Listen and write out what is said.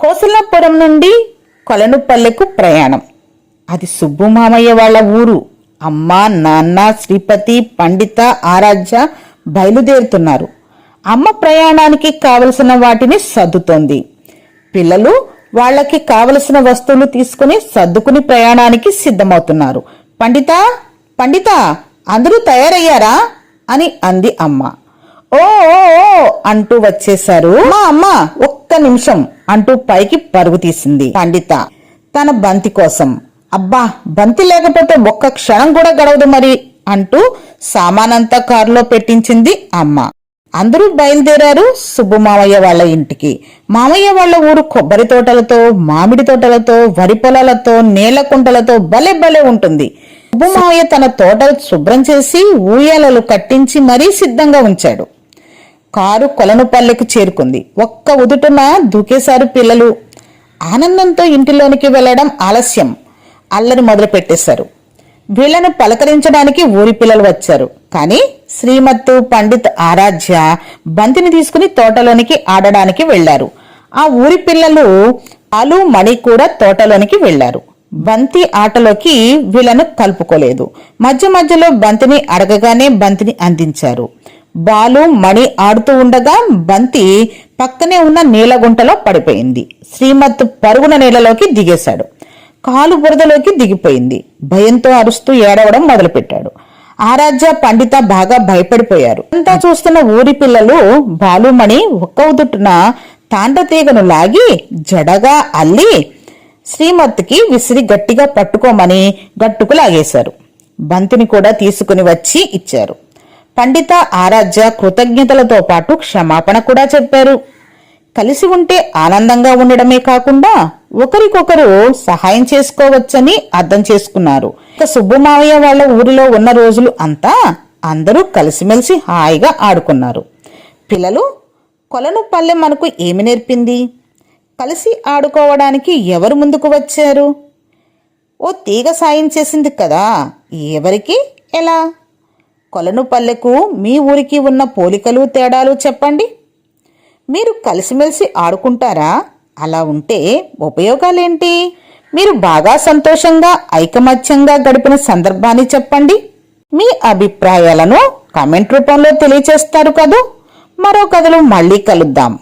కోసలాపురం నుండి కొలనుపల్లెకు ప్రయాణం. అది సుబ్బు మామయ్య వాళ్ళ ఊరు. అమ్మ, నాన్న, శ్రీపతి, పండిత, ఆరాధ్య బయలుదేరుతున్నారు. అమ్మ ప్రయాణానికి కావలసిన వాటిని సర్దుతోంది. పిల్లలు వాళ్ళకి కావలసిన వస్తువులు తీసుకుని సర్దుకుని ప్రయాణానికి సిద్ధమవుతున్నారు. పండిత, పండిత, అందరూ తయారయ్యారా అని అంది అమ్మ. ఓ ఓ అంటూ వచ్చేశారు. అమ్మ ఒక్క నిమిషం అంటూ పైకి పరుగు తీసింది పండిత తన బంతి కోసం. అబ్బా, బంతి లేకపోతే ఒక్క క్షణం కూడా గడవదు మరి అంటూ సామానంతా కారులో పెట్టించింది అమ్మ. అందరూ బయలుదేరారు సుబ్బు మామయ్య వాళ్ళ ఇంటికి. మామయ్య వాళ్ళ ఊరు కొబ్బరి తోటలతో, మామిడి తోటలతో, వరి పొలాలతో, నేల కుంటలతో భలే భలే ఉంటుంది. సుబ్బు మామయ్య తన తోటలు శుభ్రం చేసి ఊయలలు కట్టించి మరీ సిద్ధంగా ఉంచాడు. కారు కొలనుపల్లెకు చేరుకుంది. ఒక్క ఉదుటున దూకేశారు పిల్లలు. ఆనందంతో ఇంటిలోనికి వెళ్లడం ఆలస్యం. అల్లరి మొదలు పెట్టేశారు. వీళ్లను పలకరించడానికి ఊరి పిల్లలు వచ్చారు. కాని శ్రీమత్తు, పండిత్, ఆరాధ్య బంతిని తీసుకుని తోటలోనికి ఆడడానికి వెళ్లారు. ఆ ఊరి పిల్లలు పాలు, మణి కూడా తోటలోనికి వెళ్లారు. బంతి ఆటలోకి వీళ్లను కలుపుకోలేదు. మధ్య మధ్యలో బంతిని అడగగానే బంతిని అందించారు. బాలు, మణి ఆడుతూ ఉండగా బంతి పక్కనే ఉన్న నీలగుంటలో పడిపోయింది. శ్రీమత్ పరుగున నీళ్ళలోకి దిగేశాడు. కాలు బురదలోకి దిగిపోయింది. భయంతో అరుస్తూ ఏడవడం మొదలుపెట్టాడు. ఆరాధ్య, పండిత బాగా భయపడిపోయారు. అంతా చూస్తున్న ఊరి పిల్లలు బాలుమణి ఒక్క ఉదుటున తాండ్రతీగను లాగి జడగా అల్లి శ్రీమత్కి విసిరి గట్టిగా పట్టుకోమని గట్టుకు లాగేశారు. బంతిని కూడా తీసుకుని వచ్చి ఇచ్చారు. పండిత, ఆరాధ్య కృతజ్ఞతలతో పాటు క్షమాపణ కూడా చెప్పారు. కలిసి ఉంటే ఆనందంగా ఉండడమే కాకుండా ఒకరికొకరు సహాయం చేసుకోవచ్చని అర్థం చేసుకున్నారు. ఇక సుబ్బు మామయ్య వాళ్ళ ఊరిలో ఉన్న రోజులు అంతా అందరూ కలిసిమెలిసి హాయిగా ఆడుకున్నారు. పిల్లలు, కొలనుపల్లె మనకు ఏమి నేర్పింది? కలిసి ఆడుకోవడానికి ఎవరు ముందుకు వచ్చారు? ఓ తీగ సాయం చేసింది కదా. ఎవరికి, ఎలా? కొలనుపల్లెకు మీ ఊరికి ఉన్న పోలికలు, తేడాలు చెప్పండి. మీరు కలిసిమెలిసి ఆడుకుంటారా? అలా ఉంటే ఉపయోగాలేంటి? మీరు బాగా సంతోషంగా, ఐకమత్యంగా గడిపిన సందర్భాన్ని చెప్పండి. మీ అభిప్రాయాలను కామెంట్ రూపంలో తెలియచేస్తారు కదూ. మరో కథలో మళ్ళీ కలుద్దాం.